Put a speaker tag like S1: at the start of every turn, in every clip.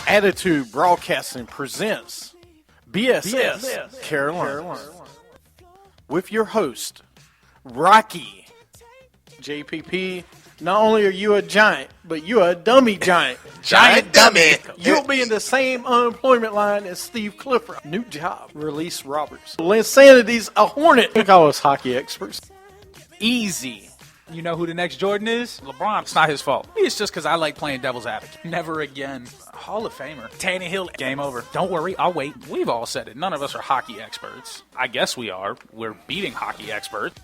S1: Attitude Broadcasting presents BSS Carolina with your host, Rocky. JPP, not only are you a giant, but you're a dummy giant.
S2: Giant dummy.
S1: You'll be in the same unemployment line as Steve Clifford. New job, Release Roberts. Linsanity's a hornet. They call us hockey experts. Easy.
S3: You know who the next Jordan is? LeBron. It's not his fault. It's just because I like playing devil's advocate. Never again. Hall of Famer. Tannehill. Game over. Don't worry, I'll wait. We've all said it. None of us are hockey experts. I guess we are. We're beating hockey experts.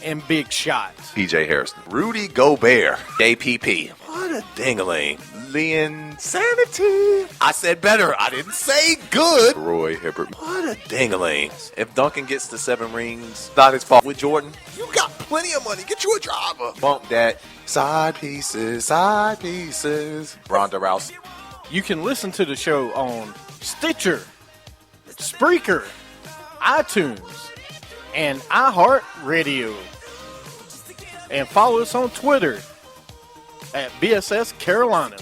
S1: And big shots.
S2: PJ Harrison. Rudy Gobert. JPP. What a dingling. Linssanity. I said better. I didn't say good. Roy Hibbert. What a dingling. If Duncan gets the 7 rings, not his fault. With Jordan, you got plenty of money. Get you a driver. Bump that. Side pieces. Side pieces. Ronda Rousey.
S1: You can listen to the show on Stitcher, Spreaker, iTunes, and iHeartRadio. And follow us on Twitter at BSS Carolina.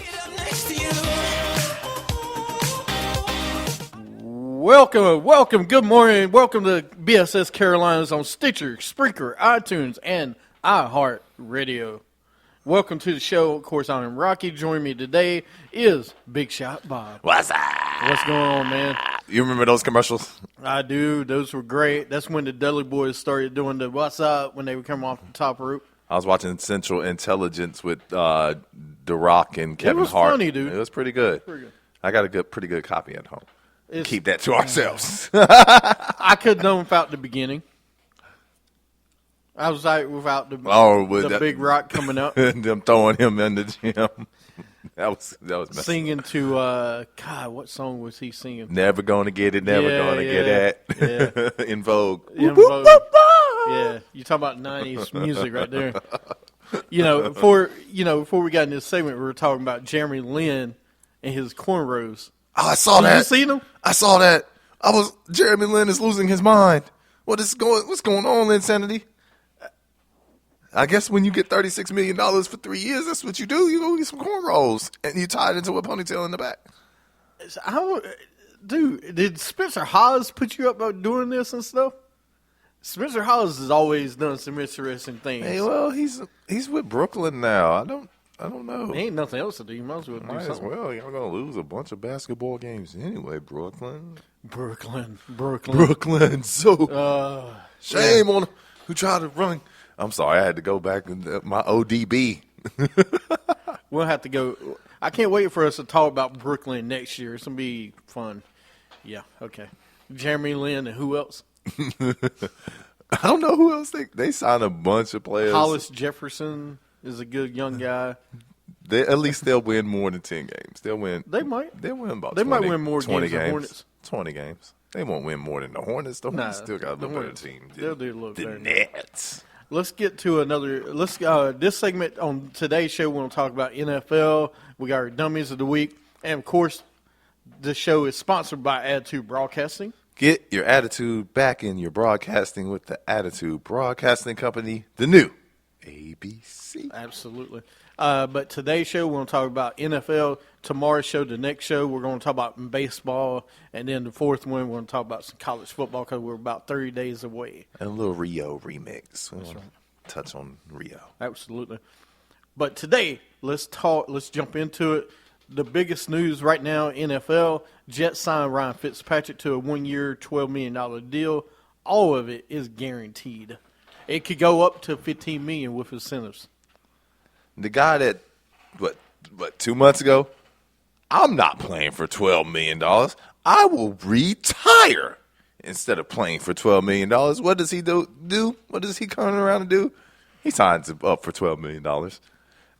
S1: Welcome, good morning. Welcome to BSS Carolinas on Stitcher, Spreaker, iTunes, and iHeartRadio. Welcome to the show. Of course, I'm Rocky. Joining me today is Big Shot Bob.
S2: What's up?
S1: What's going on, man?
S2: You remember those commercials?
S1: I do. Those were great. That's when the Dudley Boys started doing the what's up when they would come off the top rope.
S2: I was watching Central Intelligence with The Rock and Kevin Hart.
S1: It was funny, dude.
S2: It was pretty good. I got a pretty good copy at home. Keep that to ourselves.
S1: I could have known without the beginning. I was like without the big rock coming up.
S2: And them throwing him in the gym. That was messy.
S1: Singing to, God, what song was he singing?
S2: Never Gonna Get It, Never Gonna Get That.
S1: Yeah.
S2: In Vogue.
S1: In Vogue. Yeah, you talk about 90s music right there. Before we got in this segment, we were talking about Jeremy Lin and his cornrows.
S2: Oh, I saw that.
S1: You seen them?
S2: I saw that. Jeremy Lin is losing his mind. What's going on, Linsanity? I guess when you get $36 million for 3 years, that's what you do. You go get some cornrows, and you tie it into a ponytail in the back.
S1: Dude, did Spencer Hawes put you up about doing this and stuff? Spencer Hawes has always done some interesting things.
S2: Hey, well, he's with Brooklyn now. I don't know.
S1: Ain't nothing else to do. You might as well do
S2: Might
S1: something.
S2: as well. Y'all gonna lose a bunch of basketball games anyway, Brooklyn. So shame on who tried to run. I'm sorry, I had to go back and my ODB.
S1: We'll have to go. I can't wait for us to talk about Brooklyn next year. It's going to be fun. Yeah, okay. Jeremy Lin and who else?
S2: I don't know who else. They signed a bunch of players.
S1: Hollis Jefferson is a good young guy.
S2: At least they'll win more than 10 games. They'll win.
S1: They might.
S2: They'll win about
S1: They
S2: 20,
S1: might win more
S2: 20
S1: games than Hornets.
S2: 20 games. They won't win more than the Hornets. The Hornets still got a little better team.
S1: They'll do a little better.
S2: The Nets.
S1: Let's get to another. This segment on today's show, we're going to talk about NFL. We got our Dummies of the Week. And, of course, the show is sponsored by Attitude Broadcasting.
S2: Get your attitude back in your broadcasting with the Attitude Broadcasting Company, the new ABC.
S1: Absolutely. But today's show, we're going to talk about NFL. Tomorrow's show, the next show, we're going to talk about baseball. And then the fourth one, we're going to talk about some college football because we're about 30 days away.
S2: And a little Rio remix.
S1: That's right.
S2: Touch on Rio.
S1: Absolutely. But today, let's jump into it. The biggest news right now, NFL, Jets signed Ryan Fitzpatrick to a 1-year, $12 million deal. All of it is guaranteed. It could go up to $15 million with incentives.
S2: The guy that, 2 months ago, I'm not playing for $12 million. I will retire instead of playing for $12 million. What does he do? What does he come around and do? He signs up for $12 million.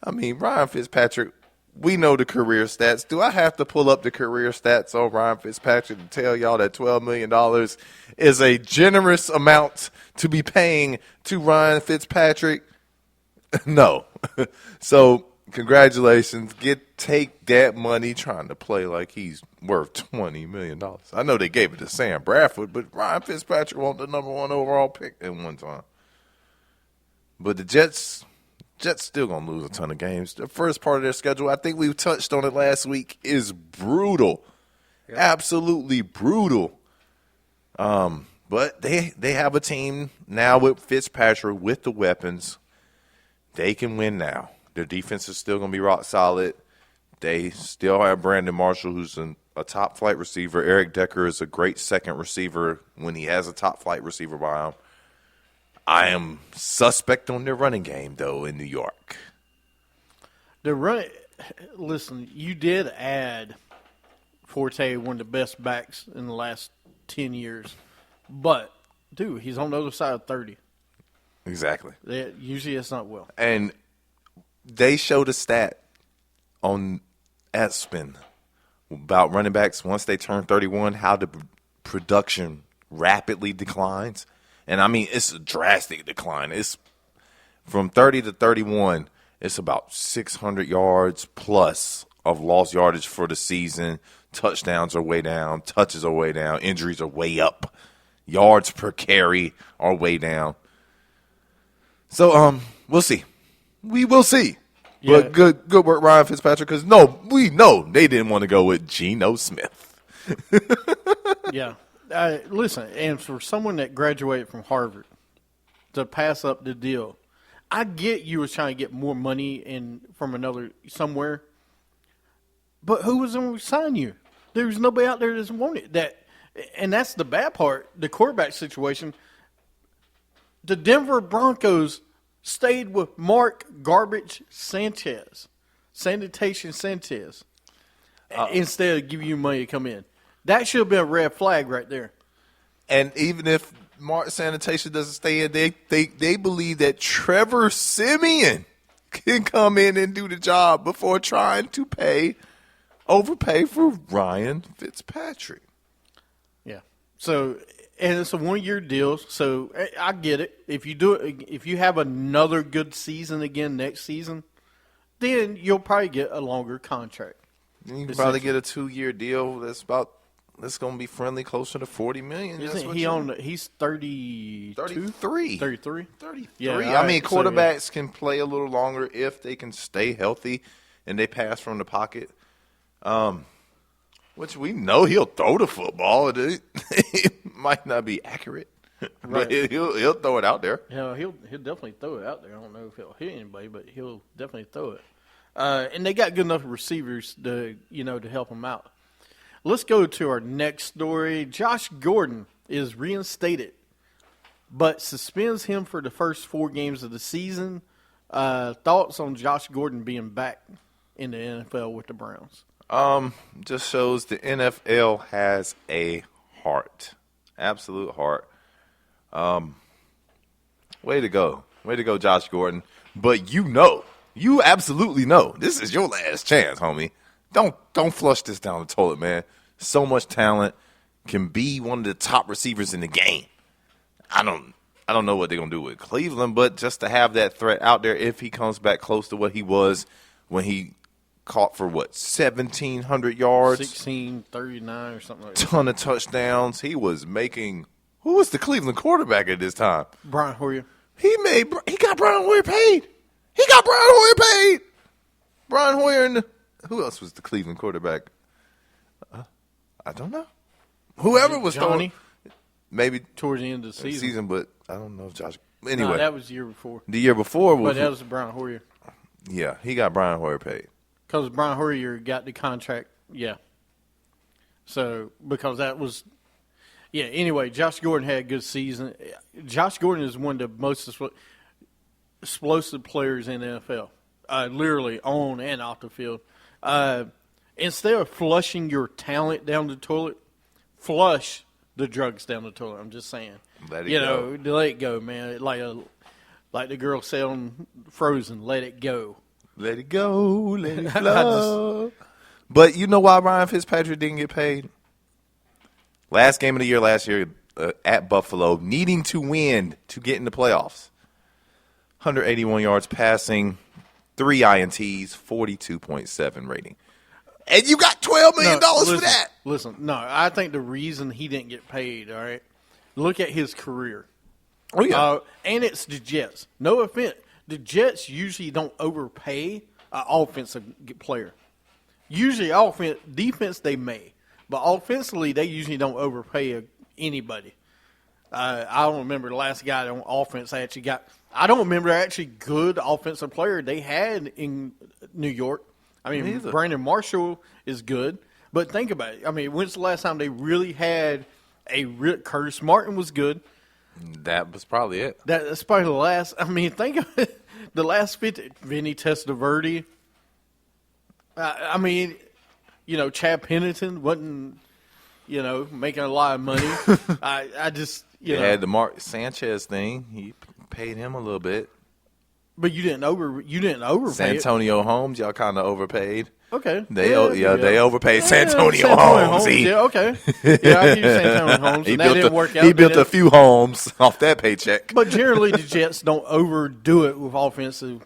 S2: I mean, Ryan Fitzpatrick, we know the career stats. Do I have to pull up the career stats on Ryan Fitzpatrick to tell y'all that $12 million is a generous amount to be paying to Ryan Fitzpatrick? No. So Congratulations. Take that money trying to play like he's worth $20 million. I know they gave it to Sam Bradford, but Ryan Fitzpatrick won the number 1 overall pick at one time. But the Jets still going to lose a ton of games. The first part of their schedule, I think we touched on it last week, is brutal. Yep. Absolutely brutal. But they have a team now with Fitzpatrick with the weapons. They can win now. Their defense is still going to be rock solid. They still have Brandon Marshall, who's a top-flight receiver. Eric Decker is a great second receiver when he has a top-flight receiver by him. I am suspect on their running game, though, in New York.
S1: Listen, you did add Forte, one of the best backs in the last 10 years. But, dude, he's on the other side of 30.
S2: Exactly.
S1: Usually it's not well.
S2: And they showed a stat on Spin about running backs once they turn 31, how the production rapidly declines. And, I mean, it's a drastic decline. It's from 30 to 31, it's about 600 yards plus of lost yardage for the season. Touchdowns are way down. Touches are way down. Injuries are way up. Yards per carry are way down. So, we'll see. We will see. Yeah. But good work, Ryan Fitzpatrick, because we know they didn't want to go with Geno Smith.
S1: Yeah. Listen, and for someone that graduated from Harvard to pass up the deal, I get you was trying to get more money from somewhere, but who was going to sign you? There was nobody out there that doesn't want it. And that's the bad part, the quarterback situation. The Denver Broncos stayed with Mark Garbage Sanchez, Sanitation Sanchez, instead of giving you money to come in. That should have been a red flag right there.
S2: And even if Mark Sanitation doesn't stay in, they believe that Trevor Siemian can come in and do the job before trying to overpay for Ryan Fitzpatrick.
S1: Yeah. So, and it's a 1-year deal, so I get it. If you have another good season again next season, then you'll probably get a longer contract.
S2: You can probably get a 2-year deal that's going to be friendly, closer to $40 million.
S1: He's 32?
S2: 33.
S1: 33?
S2: 33.
S1: Yeah,
S2: I mean, quarterbacks can play a little longer if they can stay healthy and they pass from the pocket. Which we know he'll throw the football. It might not be accurate, but he'll throw it out there.
S1: Yeah, he'll definitely throw it out there. I don't know if he'll hit anybody, but he'll definitely throw it. And they got good enough receivers to help him out. Let's go to our next story. Josh Gordon is reinstated, but suspends him for the first 4 games of the season. Thoughts on Josh Gordon being back in the NFL with the Browns?
S2: Just shows the NFL has a heart, absolute heart. Way to go, Josh Gordon. But you absolutely know this is your last chance, homie. Don't flush this down the toilet, man. So much talent, can be one of the top receivers in the game. I don't know what they're gonna do with Cleveland, but just to have that threat out there if he comes back close to what he was when he caught for 1,700 yards,
S1: 1639 or something like that.
S2: Ton of touchdowns. He was making. Who was the Cleveland quarterback at this time?
S1: Brian Hoyer.
S2: He got Brian Hoyer paid. Brian Hoyer and who else was the Cleveland quarterback? I don't know. Whoever was
S1: Johnny.
S2: Maybe
S1: Towards the end of the season.
S2: But I don't know if Josh. Anyway,
S1: no, that was the year before.
S2: The year before,
S1: but that was Brian Hoyer.
S2: Yeah, he got Brian Hoyer paid.
S1: Because Brian Hoyer got the contract, yeah. So, because that was, yeah, anyway, Josh Gordon had a good season. Josh Gordon is one of the most explosive players in the NFL, literally on and off the field. Instead of flushing your talent down the toilet, flush the drugs down the toilet. I'm just saying.
S2: Let it go.
S1: Let it go, man. Like the girl said on Frozen, let it go.
S2: Let it go, let it flow. But you know why Ryan Fitzpatrick didn't get paid? Last game of the year last year at Buffalo, needing to win to get in the playoffs. 181 yards passing, 3 INTs, 42.7 rating. And you got $12 million for that.
S1: Listen, no, I think the reason he didn't get paid, all right, look at his career.
S2: Oh, yeah.
S1: And it's the Jets. No offense. The Jets usually don't overpay an offensive player. Usually defense they may. But offensively, they usually don't overpay anybody. I don't remember the last guy on offense I actually got. I don't remember actually good offensive player they had in New York. I mean, Brandon Marshall is good. But think about it. I mean, when's the last time they really had Curtis Martin was good.
S2: That was probably it.
S1: That's probably the last. I mean, think of it. The last 50. Vinny Testaverde. I mean, Chad Pennington wasn't, making a lot of money. I just,
S2: They had the Mark Sanchez thing. He paid him a little bit.
S1: But you didn't overpay.
S2: Santonio Holmes, y'all kind of overpaid.
S1: Okay.
S2: They overpaid Santonio Holmes.
S1: Yeah, okay. Yeah, I use Santonio Holmes, and that didn't work out.
S2: He built a few homes off that paycheck.
S1: But generally, the Jets don't overdo it with offensive,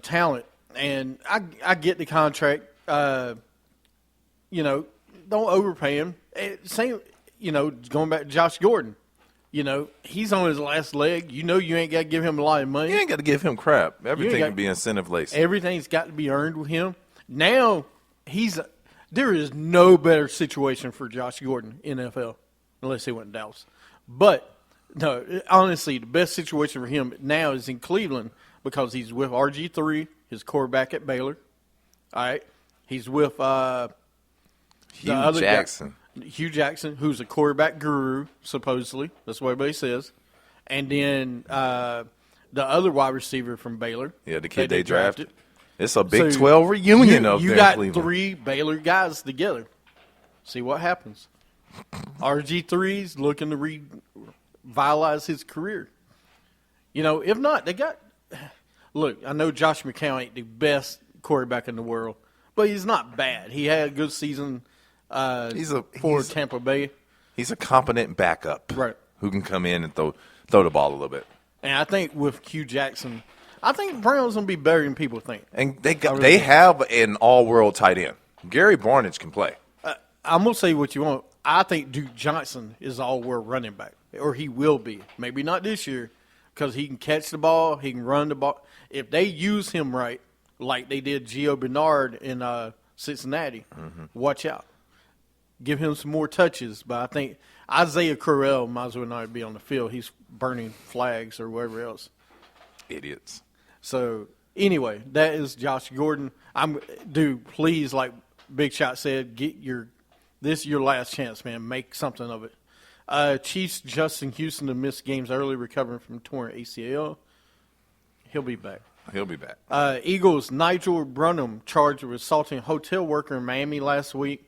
S1: talent. And I get the contract. Don't overpay him. Same, going back to Josh Gordon. He's on his last leg. You ain't got to give him a lot of money.
S2: You ain't got to give him crap. Everything can be incentive-laced.
S1: Everything's got to be earned with him. Now, there is no better situation for Josh Gordon in NFL, unless he went to Dallas. But, no, honestly, the best situation for him now is in Cleveland because he's with RG3, his quarterback at Baylor. All right? He's with
S2: Hugh Jackson.
S1: Hugh Jackson, who's a quarterback guru, supposedly. That's what everybody says. And then the other wide receiver from Baylor.
S2: Yeah, the kid they drafted. It's a Big 12 reunion of
S1: you got three Baylor guys together. See what happens. RG3's looking to revitalize his career. If not, they got – look, I know Josh McCown ain't the best quarterback in the world, but he's not bad. He had a good season for Tampa Bay.
S2: He's a competent backup,
S1: right?
S2: Who can come in and throw the ball a little bit.
S1: And I think with Hugh Jackson, I think the Browns gonna be better than people think.
S2: And they have an all-world tight end. Gary Barnidge can play.
S1: I'm gonna say what you want. I think Duke Johnson is all-world running back, or he will be. Maybe not this year, because he can catch the ball, he can run the ball. If they use him right, like they did Gio Bernard in Cincinnati, watch out. Give him some more touches. But I think Isaiah Crowell might as well not be on the field. He's burning flags or whatever else.
S2: Idiots.
S1: So, anyway, that is Josh Gordon. Please, like Big Shot said, this is your last chance, man. Make something of it. Chiefs Justin Houston to miss games early, recovering from torn ACL. He'll be back. Eagles Nigel Brunham charged with assaulting a hotel worker in Miami last week.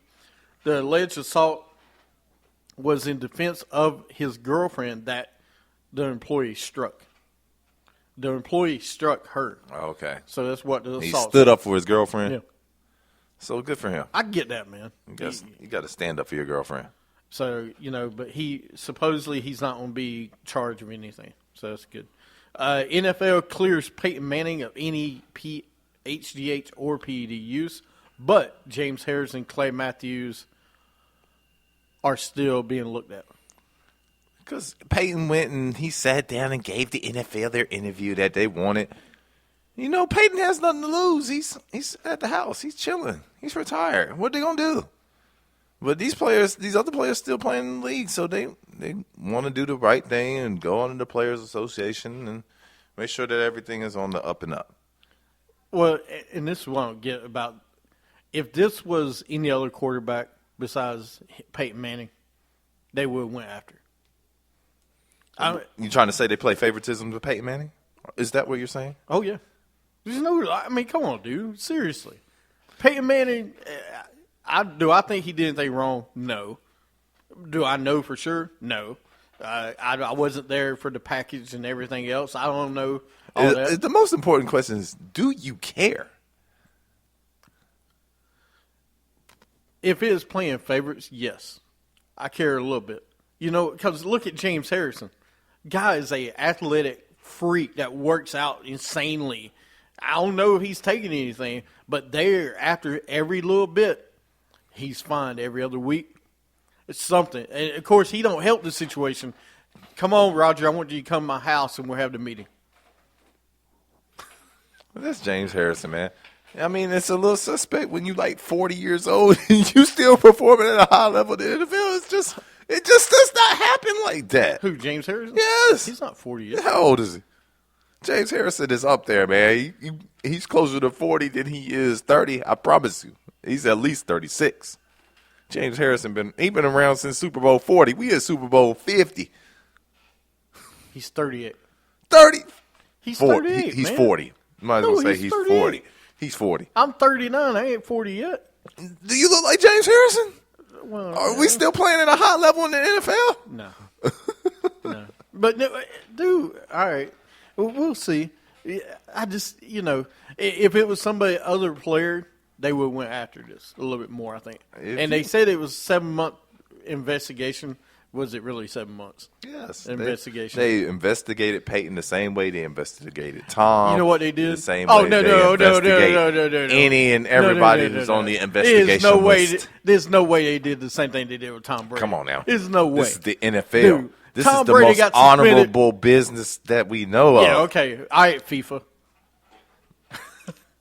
S1: The alleged assault was in defense of his girlfriend that the employee struck. The employee struck her.
S2: Okay.
S1: So that's what the assault.
S2: He stood up for his girlfriend?
S1: Yeah.
S2: So good for him.
S1: I get that, man.
S2: You got to stand up for your girlfriend.
S1: So, but he's not going to be charged with anything. So that's good. NFL clears Peyton Manning of any HGH or PED use, but James Harris and Clay Matthews are still being looked at.
S2: Because Peyton went and he sat down and gave the NFL their interview that they wanted. Peyton has nothing to lose. He's at the house. He's chilling. He's retired. What are they going to do? But these other players still playing in the league, so they want to do the right thing and go on to the Players Association and make sure that everything is on the up and up.
S1: Well, and this is what I don't get about if this was any other quarterback besides Peyton Manning, they would have went after.
S2: You trying to say they play favoritism with Peyton Manning? Is that what you're saying?
S1: Oh, yeah. Come on, dude. Seriously. Peyton Manning, do I think he did anything wrong? No. Do I know for sure? No. I wasn't there for the package and everything else. I don't know all that.
S2: The most important question is, do you care?
S1: If it is playing favorites, yes. I care a little bit. Because look at James Harrison. Guy is a athletic freak that works out insanely. I don't know if he's taking anything, but there, after every little bit, he's fined every other week. It's something. And, of course, he don't help the situation. Come on, Roger, I want you to come to my house and we'll have the meeting.
S2: Well, that's James Harrison, man. I mean, it's a little suspect when you like 40 years old and you still performing at a high level in the NFL. It just does not happen like that.
S1: Who, James Harrison?
S2: Yes.
S1: He's not 40 yet.
S2: How old is he? James Harrison is up there, man. He's closer to 40 than he is 30. I promise you. He's at least 36. James Harrison been around since Super Bowl 40. We at Super Bowl 50.
S1: He's 38.
S2: 30.
S1: He's
S2: 40.
S1: 38,
S2: He's
S1: man.
S2: 40. Might as well say he's
S1: 38.
S2: 40. He's 40.
S1: I'm 39. I ain't 40 yet.
S2: Do you look like James Harrison?
S1: Well,
S2: Are we still playing at a high level in the NFL?
S1: No. No. But, no, dude, all right. We'll see. I just, if it was somebody other player, they would have went after this a little bit more, I think. They said it was a 7-month investigation. Was it really 7 months?
S2: Yes.
S1: Investigation.
S2: They investigated Peyton the same way they investigated Tom.
S1: You know what they did?
S2: The same
S1: Oh,
S2: way
S1: no,
S2: they
S1: no,
S2: investigate
S1: no.
S2: any and everybody who's on the investigation list.
S1: There's no way they did the same thing they did with Tom Brady.
S2: Come on now.
S1: There's no way.
S2: This is the NFL.
S1: Dude,
S2: this
S1: Tom
S2: is the
S1: Brady
S2: most
S1: got suspended.
S2: honorable business that we know of.
S1: Yeah, okay. All right, FIFA.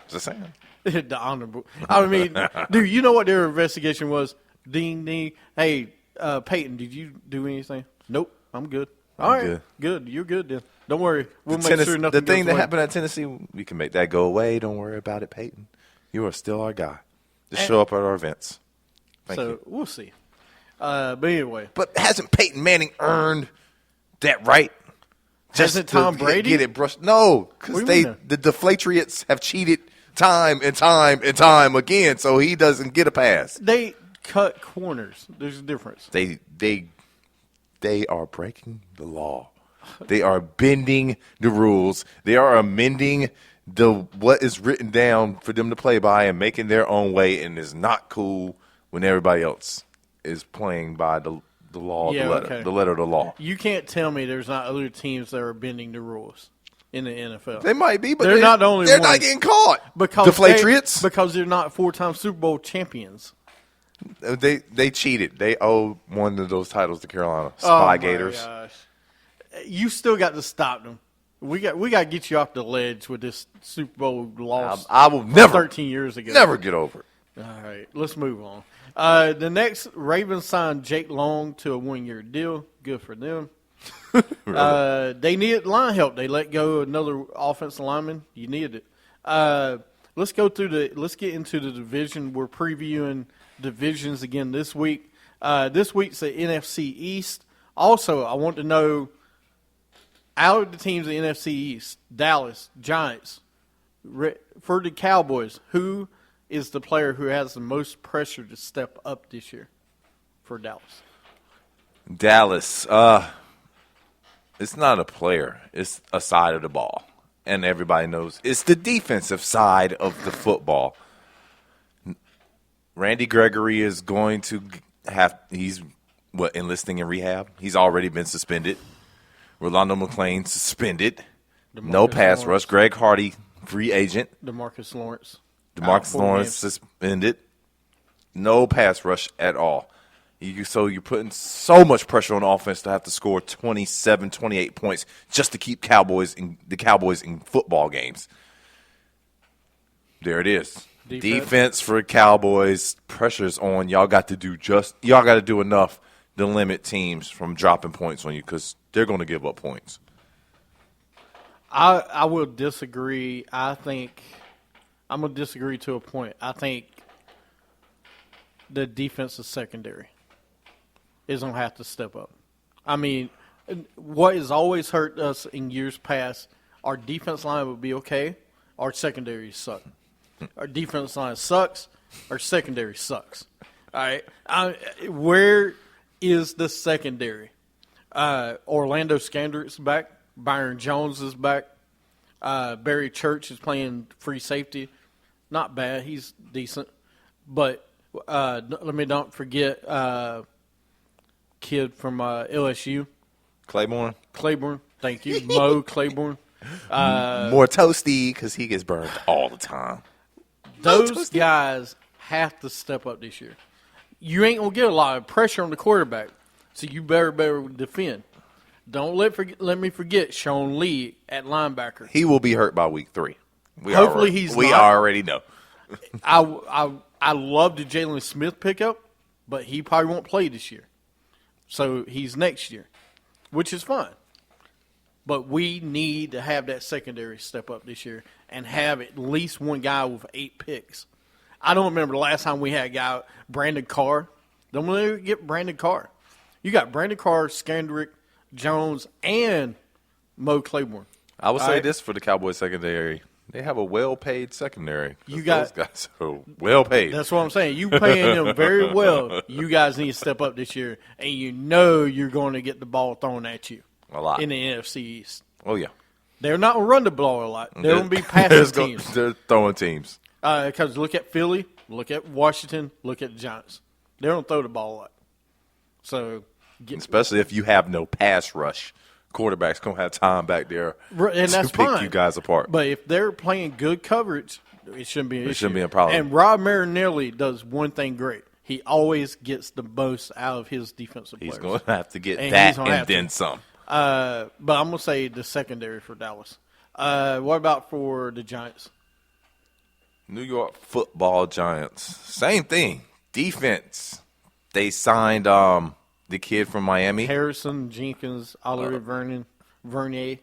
S2: Just saying.
S1: The honorable. I mean, dude, you know what their investigation was? Ding, ding. Hey, Peyton, did you do anything? Nope, I'm good. All right, good. You're good then. Don't worry. We'll make sure nothing
S2: The thing
S1: goes
S2: that
S1: away.
S2: happened at Tennessee, we can make that go away. Don't worry about it, Peyton. You are still our guy. Just show up at our events. Thank you.
S1: We'll see. But anyway.
S2: But hasn't Peyton Manning earned that right?
S1: Hasn't Tom Brady?
S2: Get it brushed? No, because the Deflatriots have cheated time and time and time again, so he doesn't get a pass.
S1: They cut corners. There's a difference.
S2: They are breaking the law. They are bending the rules. They are amending what is written down for them to play by and making their own way, and it's not cool when everybody else is playing by the law, the letter of the law.
S1: You can't tell me there's not other teams that are bending the rules in the NFL.
S2: They might be, but
S1: they're not the only
S2: They're
S1: ones.
S2: not getting caught.
S1: Because
S2: Deflatriots?
S1: Because they're not 4-time Super Bowl champions.
S2: They cheated. They owe one of those titles to Carolina. Spy Gators.
S1: Gosh. You still got to stop them. We got to get you off the ledge with this Super Bowl loss.
S2: I will never
S1: 13 years ago.
S2: Never get over it.
S1: All right, let's move on. The next, Ravens signed Jake Long to a 1-year deal. Good for them.
S2: Really?
S1: They needed line help. They let go of another offensive lineman. You needed it. Let's get into the division. We're previewing divisions again this week. This week's the NFC East. Also, I want to know, out of the teams in the NFC East, Dallas, Giants, for the Cowboys, who is the player who has the most pressure to step up this year for Dallas?
S2: Dallas. It's not a player. It's a side of the ball. And everybody knows it's the defensive side of the football. Randy Gregory is going to he's enlisting in rehab. He's already been suspended. Rolando McClain suspended. No pass rush. Greg Hardy, free agent.
S1: DeMarcus Lawrence.
S2: DeMarcus Lawrence suspended. No pass rush at all. So you're putting so much pressure on offense to have to score 27, 28 points just to keep the Cowboys in football games. There it is. Defense for Cowboys. Pressure's on. Y'all got to do enough to limit teams from dropping points on you because they're going to give up points.
S1: I will disagree. I'm going to disagree to a point. I think the defensive secondary is going to have to step up. I mean, what has always hurt us in years past, our defense line would be okay, our secondary suck. Our defense line sucks, our secondary sucks. All right? Where is the secondary? Orlando Scandrick's back. Byron Jones is back. Barry Church is playing free safety. Not bad. He's decent. But let me not forget kid from LSU.
S2: Claiborne.
S1: Thank you. Mo Claiborne.
S2: More toasty because he gets burned all the time.
S1: Those guys have to step up this year. You ain't going to get a lot of pressure on the quarterback, so you better defend. Don't let me forget Sean Lee at linebacker.
S2: He will be hurt by week 3.
S1: Hopefully he's
S2: We
S1: not.
S2: already know.
S1: I love the Jalen Smith pickup, but he probably won't play this year. So he's next year, which is fine. But we need to have that secondary step up this year and have at least one guy with 8 picks. I don't remember the last time we had a guy, Brandon Carr. Don't let me get Brandon Carr. You got Brandon Carr, Skandrick, Jones, and Mo Claiborne.
S2: I will say this for the Cowboys secondary. They have a well-paid secondary.
S1: You got
S2: those guys are well-paid.
S1: That's what I'm saying. You paying them very well. You guys need to step up this year, and you know you're going to get the ball thrown at you
S2: A lot.
S1: in the NFC East.
S2: Oh, yeah.
S1: They're not going to run the ball a lot. They're going to be passing teams.
S2: They're throwing teams.
S1: Because look at Philly, look at Washington, look at the Giants. They don't throw the ball a lot. So,
S2: especially if you have no pass rush. Quarterback's going to have time back there
S1: and that's
S2: to pick
S1: fine.
S2: you guys apart.
S1: But if they're playing good coverage, it shouldn't be an issue.
S2: It shouldn't be a problem.
S1: And Rob Marinelli does one thing great. He always gets the most out of his defensive players.
S2: He's going to have to get
S1: And
S2: that and then some.
S1: But I'm going to say the secondary for Dallas. What about for the Giants?
S2: New York Football Giants. Same thing. Defense. They signed the kid from Miami.
S1: Harrison Jenkins, Olivier Vernier.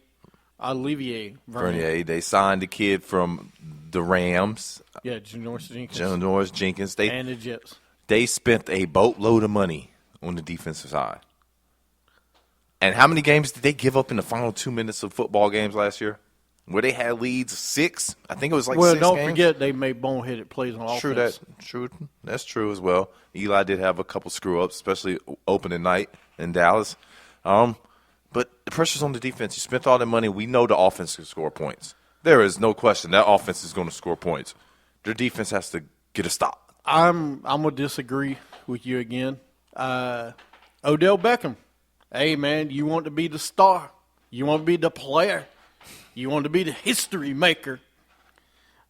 S2: They signed the kid from the Rams.
S1: Yeah, Janoris Jenkins.
S2: Janoris Jenkins.
S1: And the Jets.
S2: They spent a boatload of money on the defensive side. And how many games did they give up in the final 2 minutes of football games last year? Where they had leads 6? I think it was like 6 games.
S1: Well, don't forget they made boneheaded plays on offense.
S2: That's true as well. Eli did have a couple screw-ups, especially opening night in Dallas. But the pressure's on the defense. You spent all that money. We know the offense can score points. There is no question that offense is going to score points. Their defense has to get a stop.
S1: I'm gonna disagree with you again. Odell Beckham. Hey man, you want to be the star. You want to be the player. You want to be the history maker,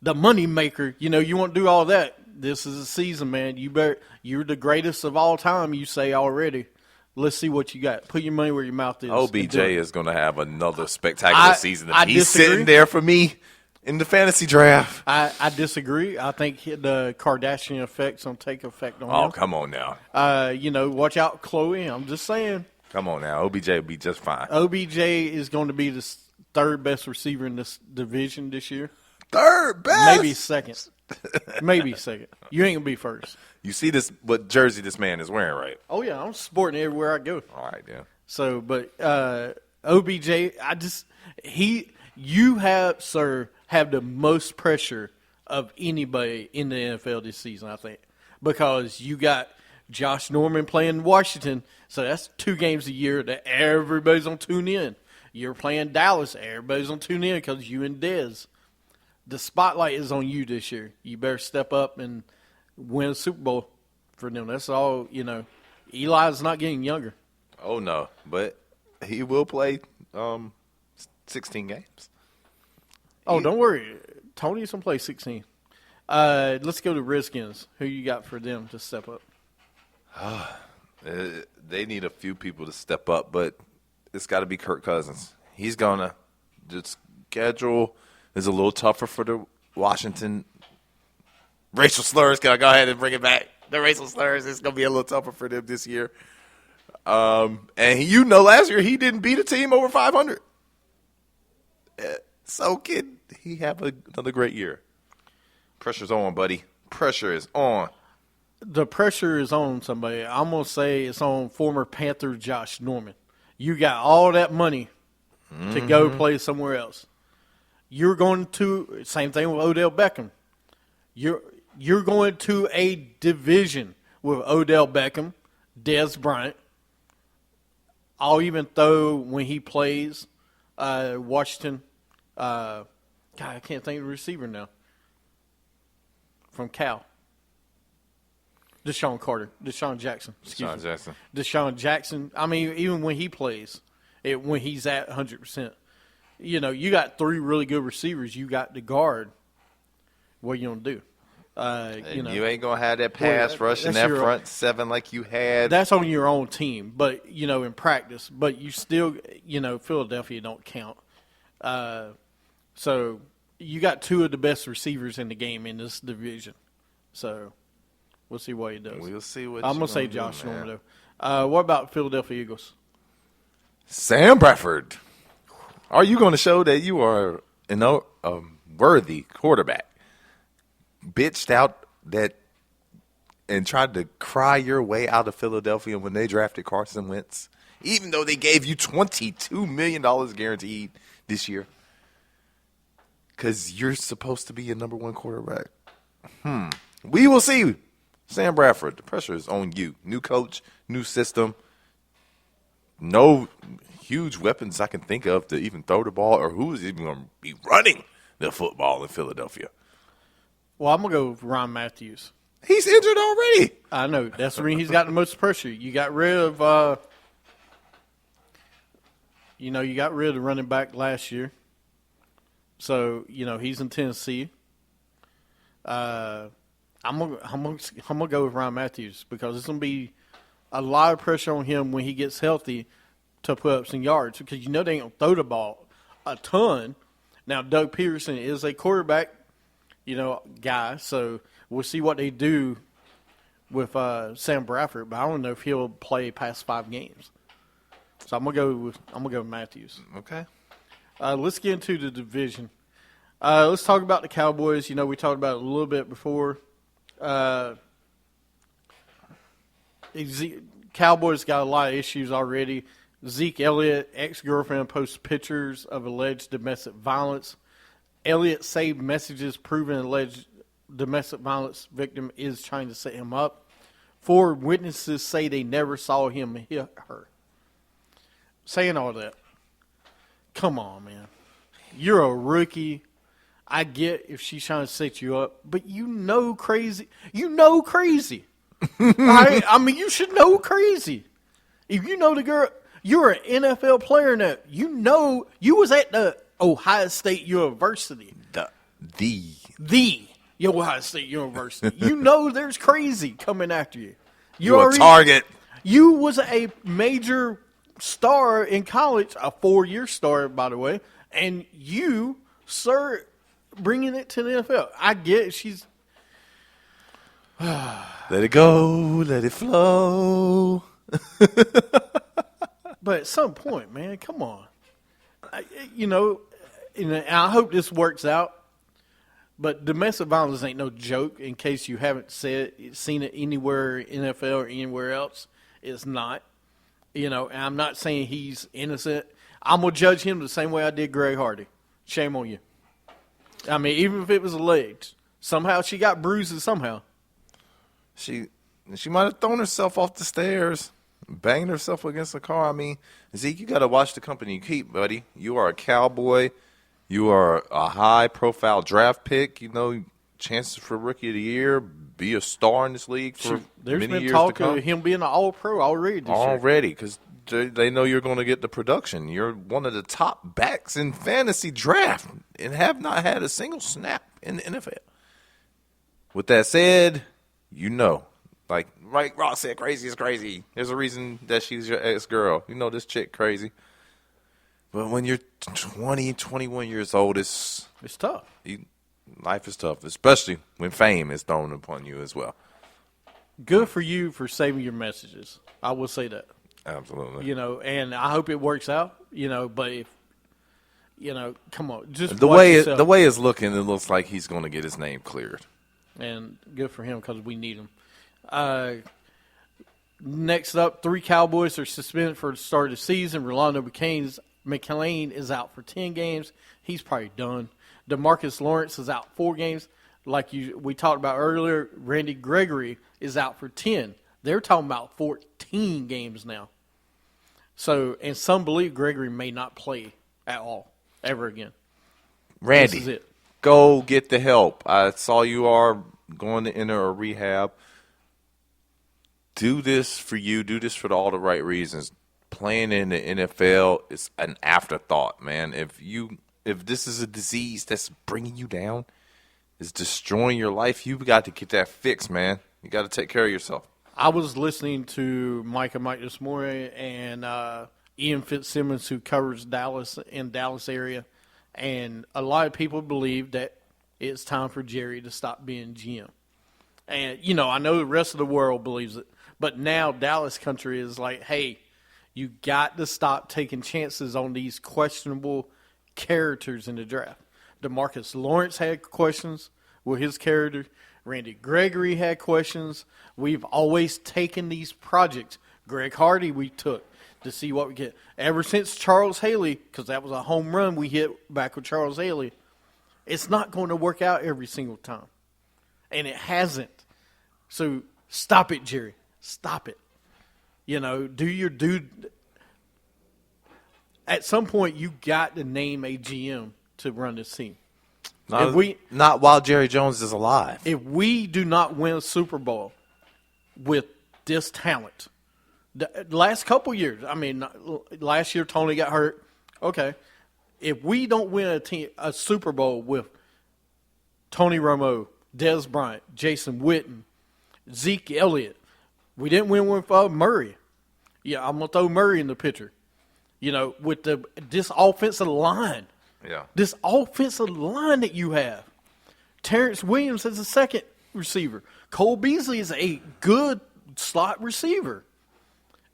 S1: the money maker. You know, you want to do all that. This is a season, man. You're the greatest of all time, you say already. Let's see what you got. Put your money where your mouth is.
S2: OBJ is going to have another spectacular season. He's
S1: disagree.
S2: Sitting there for me in the fantasy draft.
S1: I disagree. I think the Kardashian effect's going to take effect on him.
S2: Oh, come on now.
S1: Watch out, Chloe. I'm just saying.
S2: Come on now. OBJ will be just fine.
S1: OBJ is going to be the third best receiver in this division this year.
S2: Third best?
S1: Maybe second. Maybe second. You ain't going to be first.
S2: You see what jersey this man is wearing, right?
S1: Oh, yeah. I'm sporting it everywhere I go.
S2: All right, yeah.
S1: So, but OBJ, you have the most pressure of anybody in the NFL this season, I think, because you got Josh Norman playing Washington, so that's 2 games a year that everybody's going to tune in. You're playing Dallas, everybody's going to tune in because you and Dez. The spotlight is on you this year. You better step up and win a Super Bowl for them. That's all, Eli's not getting younger.
S2: Oh, no, but he will play 16 games.
S1: Oh, don't worry. Tony's going to play 16. Let's go to Redskins. Who you got for them to step up?
S2: They need a few people to step up, but it's got to be Kirk Cousins. He's going to – the schedule is a little tougher for the Washington racial slurs. Can I go ahead and bring it back? The racial slurs is going to be a little tougher for them this year. And last year he didn't beat a team over 500. So can he have another great year? Pressure's on, buddy. Pressure is on.
S1: The pressure is on somebody. I'm going to say it's on former Panther Josh Norman. You got all that money to go play somewhere else. You're going to – same thing with Odell Beckham. You're going to a division with Odell Beckham, Dez Bryant. I'll even throw when he plays Washington. God, I can't think of the receiver now. From Cal. Deshaun Jackson. Deshaun Jackson. I mean, even when he plays, when he's at 100%, you got three really good receivers. You got the guard. What are you going to do?
S2: You ain't going to have that pass rush in that front seven like you had.
S1: That's on your own team, but, in practice. But you still, Philadelphia don't count. So you got two of the best receivers in the game in this division. So we'll see what he does.
S2: We'll see what
S1: I'm going to say Josh Norman, though. What about Philadelphia Eagles?
S2: Sam Bradford. Are you going to show that you are a worthy quarterback? Bitched out and tried to cry your way out of Philadelphia when they drafted Carson Wentz, even though they gave you $22 million guaranteed this year because you're supposed to be a number one quarterback. We will see. Sam Bradford, the pressure is on you. New coach, new system. No huge weapons I can think of to even throw the ball, or who is even going to be running the football in Philadelphia.
S1: Well, I'm going to go with Ron Matthews.
S2: He's injured already.
S1: I know. That's the reason he's got the most pressure. You got rid of, you got rid of the running back last year. So, he's in Tennessee. I'm gonna go with Ron Matthews because it's gonna be a lot of pressure on him when he gets healthy to put up some yards because they ain't gonna throw the ball a ton. Now, Doug Peterson is a quarterback, guy, so we'll see what they do with Sam Bradford, but I don't know if he'll play past 5 games. So I'm gonna go with Matthews.
S2: Okay.
S1: Let's get into the division. Let's talk about the Cowboys. We talked about it a little bit before. Cowboys got a lot of issues already. Zeke Elliott, ex-girlfriend, posts pictures of alleged domestic violence. Elliott saved messages proving alleged domestic violence victim is trying to set him up. 4 witnesses say they never saw him hit her. Saying all that, come on, man. You're a rookie. I get if she's trying to set you up, but crazy. Crazy. Right? I mean, you should know crazy. If you know the girl, you're an NFL player now. You was at the Ohio State University. The Ohio State University. There's crazy coming after you.
S2: You're a target.
S1: You was a major star in college, a 4-year star, by the way, and you, sir, bringing it to the NFL. I get she's.
S2: Let it go. Let it flow.
S1: But at some point, man, come on. And I hope this works out. But domestic violence ain't no joke. In case you haven't seen it anywhere in NFL or anywhere else, it's not. And I'm not saying he's innocent. I'm gonna judge him the same way I did Greg Hardy. Shame on you. I mean, even if it was legs, somehow she got bruises. Somehow,
S2: she might have thrown herself off the stairs, banged herself against the car. I mean, Zeke, you got to watch the company you keep, buddy. You are a Cowboy. You are a high-profile draft pick. Chances for Rookie of the Year, be a star in this league for
S1: there's
S2: many
S1: been
S2: years
S1: talk
S2: to come.
S1: of him being an All-Pro already this year.
S2: Already, because they know you're going to get the production. You're one of the top backs in fantasy draft and have not had a single snap in the NFL. With that said, like Ross said, crazy is crazy. There's a reason that she's your ex-girl. This chick crazy. But when you're 20, 21 years old, it's
S1: tough.
S2: Life is tough, especially when fame is thrown upon you as well.
S1: Good for you for saving your messages. I will say that.
S2: Absolutely.
S1: And I hope it works out. But if come on, just
S2: the
S1: watch
S2: way
S1: yourself.
S2: the way it's looking, it looks like he's going to get his name cleared.
S1: And good for him because we need him. Next up, 3 Cowboys are suspended for the start of the season. Rolando McClain is out for 10 games. He's probably done. DeMarcus Lawrence is out 4 games. Like we talked about earlier, Randy Gregory is out for 10. They're talking about 14 games now. So, and some believe Gregory may not play at all ever again.
S2: Randy,
S1: this is it.
S2: Go get the help. I saw you are going to enter a rehab. Do this for you. Do this for all the right reasons. playing in the NFL is an afterthought, man. If this is a disease that's bringing you down, is destroying your life, you've got to get that fixed, man. You got to take care of yourself.
S1: I was listening to Mike this morning and Ian Fitzsimmons, who covers Dallas area, and a lot of people believe that it's time for Jerry to stop being GM. And, I know the rest of the world believes it, but now Dallas country is like, hey, you got to stop taking chances on these questionable characters in the draft. DeMarcus Lawrence had questions with his character. Randy Gregory had questions. We've always taken these projects. Greg Hardy we took to see what we get. Ever since Charles Haley, because that was a home run we hit back with Charles Haley, it's not going to work out every single time. And it hasn't. So stop it, Jerry. Stop it. Do your due. At some point, you got to name a GM to run this team.
S2: Not while Jerry Jones is alive.
S1: If we do not win a Super Bowl with this talent, the last couple years, last year Tony got hurt. Okay. If we don't win a Super Bowl with Tony Romo, Dez Bryant, Jason Witten, Zeke Elliott, we didn't win with Murray. Yeah, I'm going to throw Murray in the picture. With this offensive line.
S2: Yeah.
S1: This offensive line that you have. Terrence Williams is a second receiver. Cole Beasley is a good slot receiver.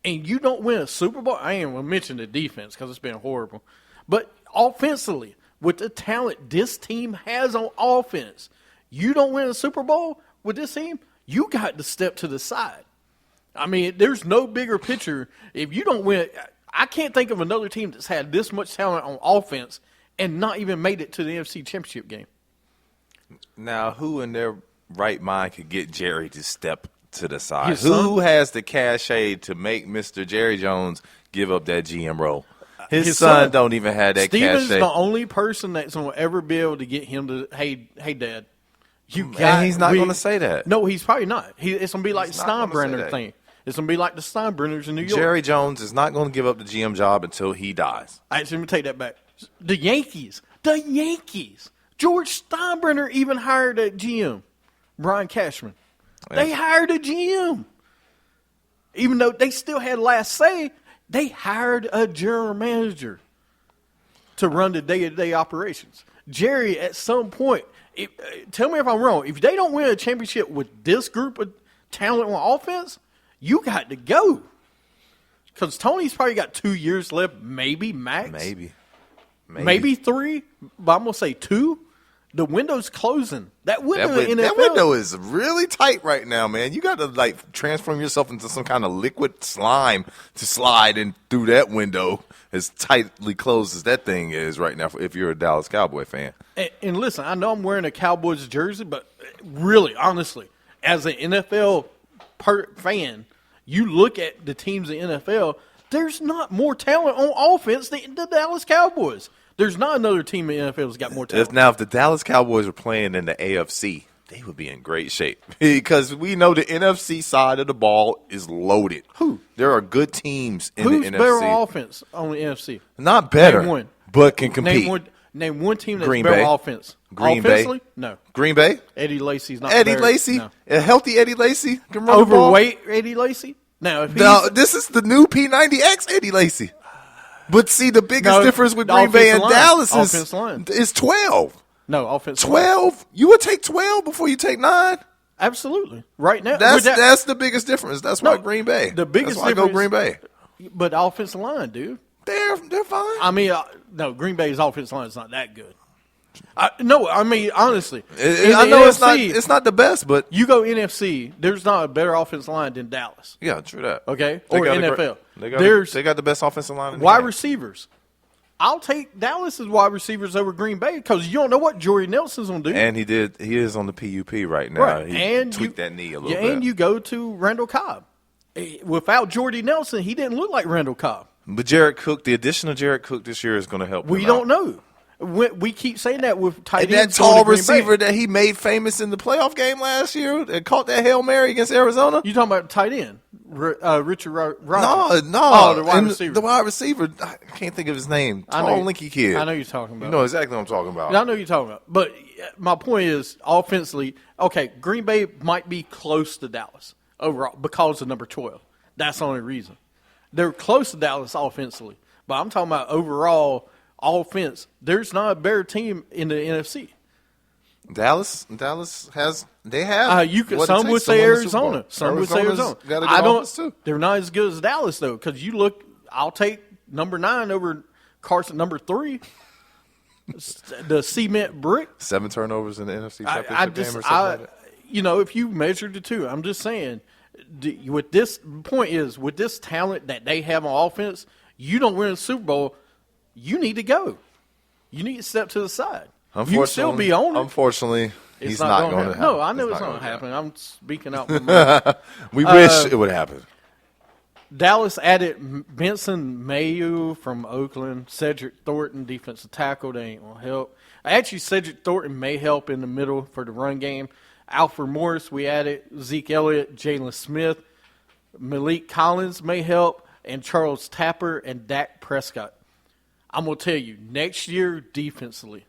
S1: And you don't win a Super Bowl. I ain't going to mention the defense because it's been horrible. But offensively, with the talent this team has on offense, you don't win a Super Bowl with this team, you got to step to the side. There's no bigger picture. If you don't win, I can't think of another team that's had this much talent on offense and not even made it to the NFC Championship game.
S2: Now, who in their right mind could get Jerry to step to the side?
S1: His son?
S2: Who has the cachet to make Mr. Jerry Jones give up that GM role? His son don't even have that
S1: Steven's
S2: cachet.
S1: the only person that's going to ever be able to get him to, hey, Dad,
S2: And he's not going to say that.
S1: No, he's probably not. It's going to be like
S2: He's
S1: the
S2: not gonna say
S1: Steinbrenner
S2: that.
S1: thing. It's going to be like the Steinbrenners in New York.
S2: Jerry Jones is not going to give up the GM job until he dies.
S1: Actually, let me take that back. The Yankees. George Steinbrenner even hired a GM, Brian Cashman. They hired a GM. Even though they still had last say, they hired a general manager to run the day-to-day operations. Jerry, at some point, tell me if I'm wrong, if they don't win a championship with this group of talent on offense, you got to go. Because Tony's probably got 2 years left, maybe, max. Maybe 3, but I'm going to say 2. The window's closing. That window in the NFL.
S2: That window is really tight right now, man. You got to, transform yourself into some kind of liquid slime to slide in through that window as tightly closed as that thing is right now if you're a Dallas Cowboy fan.
S1: And listen, I know I'm wearing a Cowboys jersey, but really, honestly, as an NFL fan, you look at the teams in the NFL, there's not more talent on offense than the Dallas Cowboys. There's not another team in the NFL that's got more talent.
S2: Now, if the Dallas Cowboys were playing in the AFC, they would be in great shape because we know the NFC side of the ball is loaded.
S1: Who?
S2: There are good teams in the NFC.
S1: Who's better on offense on the NFC?
S2: Not better,
S1: Name one.
S2: but can compete.
S1: Name one team that's
S2: Green
S1: better
S2: Bay.
S1: offense.
S2: Green
S1: Offensively?
S2: Bay.
S1: No.
S2: Green Bay?
S1: Eddie Lacy's not
S2: Eddie
S1: better.
S2: Lacy?
S1: No.
S2: A healthy Eddie Lacy can run
S1: Overweight Eddie Lacy? No.
S2: No, this is the new P90X Eddie Lacy. But see, the biggest difference with Green Bay and Dallas is 12.
S1: No, offensive
S2: 12? You would take 12 before you take 9?
S1: Absolutely. Right now.
S2: That's the biggest difference. That's why Green Bay.
S1: The biggest
S2: That's why I go Green
S1: difference-
S2: Bay.
S1: But the offensive line, dude.
S2: They're fine.
S1: No, Green Bay's offensive line is not that good. Honestly.
S2: I know it's not the best, but
S1: you go NFC, there's not a better offensive line than Dallas.
S2: yeah, true that.
S1: Okay?
S2: They
S1: Or
S2: got
S1: NFL.
S2: They got the best offensive line in the
S1: Wide
S2: game.
S1: receivers. I'll take Dallas's wide receivers over Green Bay because you don't know what Jordy Nelson's going to do.
S2: And he is on the PUP right now.
S1: Right.
S2: He
S1: and
S2: tweaked that knee a little
S1: yeah,
S2: bit.
S1: And you go to Randall Cobb. Without Jordy Nelson, he didn't look like Randall Cobb.
S2: But Jared Cook, the addition of Jared Cook this year is going to help
S1: We
S2: him
S1: don't
S2: out.
S1: know. We keep saying that with tight
S2: And
S1: ends.
S2: that
S1: going to
S2: tall
S1: Green
S2: receiver
S1: Bay.
S2: that he made famous in the playoff game last year that caught that Hail Mary against Arizona.
S1: You talking about tight end? Richard
S2: No,
S1: Rodgers.
S2: no.
S1: Oh, the wide
S2: And
S1: receiver.
S2: The wide receiver. I can't think of his name.
S1: I know
S2: Tall,
S1: you-
S2: lanky kid.
S1: I know you're talking about.
S2: You know exactly what I'm talking about.
S1: I know you're talking about. But my point is, offensively, okay, Green Bay might be close to Dallas overall because of number 12. That's the only reason. They're close to Dallas offensively. But I'm talking about overall offense. There's not a better team in the NFC.
S2: Dallas has. They have. what it
S1: Some
S2: takes
S1: would
S2: to
S1: say
S2: win the Super
S1: Arizona.
S2: Bowl.
S1: Some would say
S2: Arizona's
S1: Arizona.
S2: got a good
S1: I don't.
S2: offense, too.
S1: They're not as good as Dallas though, because you look. I'll take number 9 over Carson number 3. The cement brick.
S2: 7 turnovers in the NFC Championship
S1: I
S2: game or
S1: just,
S2: something like that.
S1: if you measure the two, I'm just saying. With this point is with this talent that they have on offense, you don't win a Super Bowl. You need to go. You need to step to the side. You can still be on it.
S2: Unfortunately,
S1: It's
S2: he's not going to
S1: happen.
S2: happen.
S1: No, I know it's
S2: not
S1: not
S2: gonna
S1: happening. I'm speaking out my mind.
S2: We wish it would happen.
S1: Dallas added Benson Mayu from Oakland, Cedric Thornton, defensive tackle. They ain't going to help. Actually, Cedric Thornton may help in the middle for the run game. Alfred Morris, we added Zeke Elliott, Jalen Smith. Malik Collins may help, and Charles Tapper and Dak Prescott. I'm going to tell you, next year, defensively,